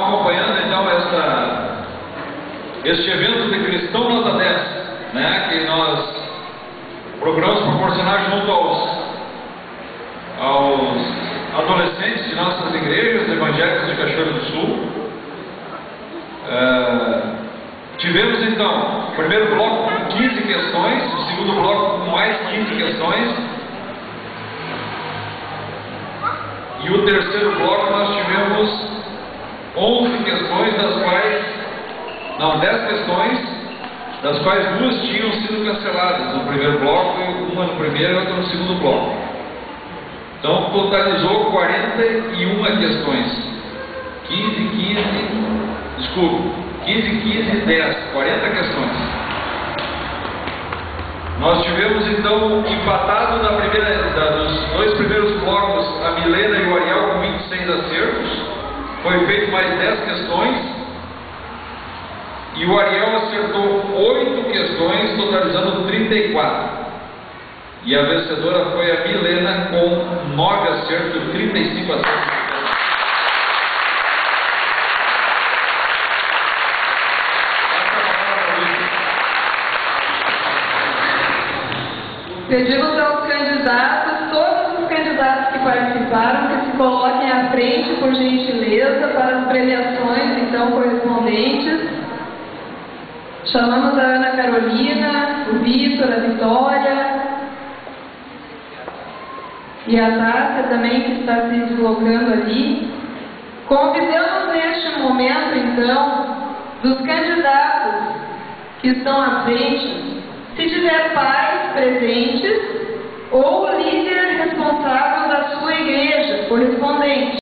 acompanhando então este evento de Cristão Nota 10, né, que nós procuramos proporcionar junto aos adolescentes de nossas igrejas evangélicas de Cachoeira do Sul. Tivemos então o primeiro bloco com 15 questões, o segundo bloco com mais 15 questões, e o terceiro bloco nós tivemos 11 questões, 10 questões, das quais 2 tinham sido canceladas no primeiro bloco, uma no primeiro e outra no segundo bloco. Então totalizou 41 questões. 15, 10, 40 questões. Nós tivemos então empatado dos 2 primeiros blocos a Milena e o Ariel com 26 acertos. Foi feito mais 10 questões e o Ariel acertou 8 questões, totalizando 34. E a vencedora foi a Milena com 9 acertos, 35 acertos. Pedimos aos candidatos, todos os candidatos que participaram, que se coloquem à frente, por gentileza, para as premiações, então, correspondentes. Chamamos a Ana Carolina, o Vitor, a Vitória e a Tássia também, que está se deslocando ali. Convidamos neste momento, então, dos candidatos que estão à frente, se tiver pais presentes ou líder responsável da sua igreja, correspondente.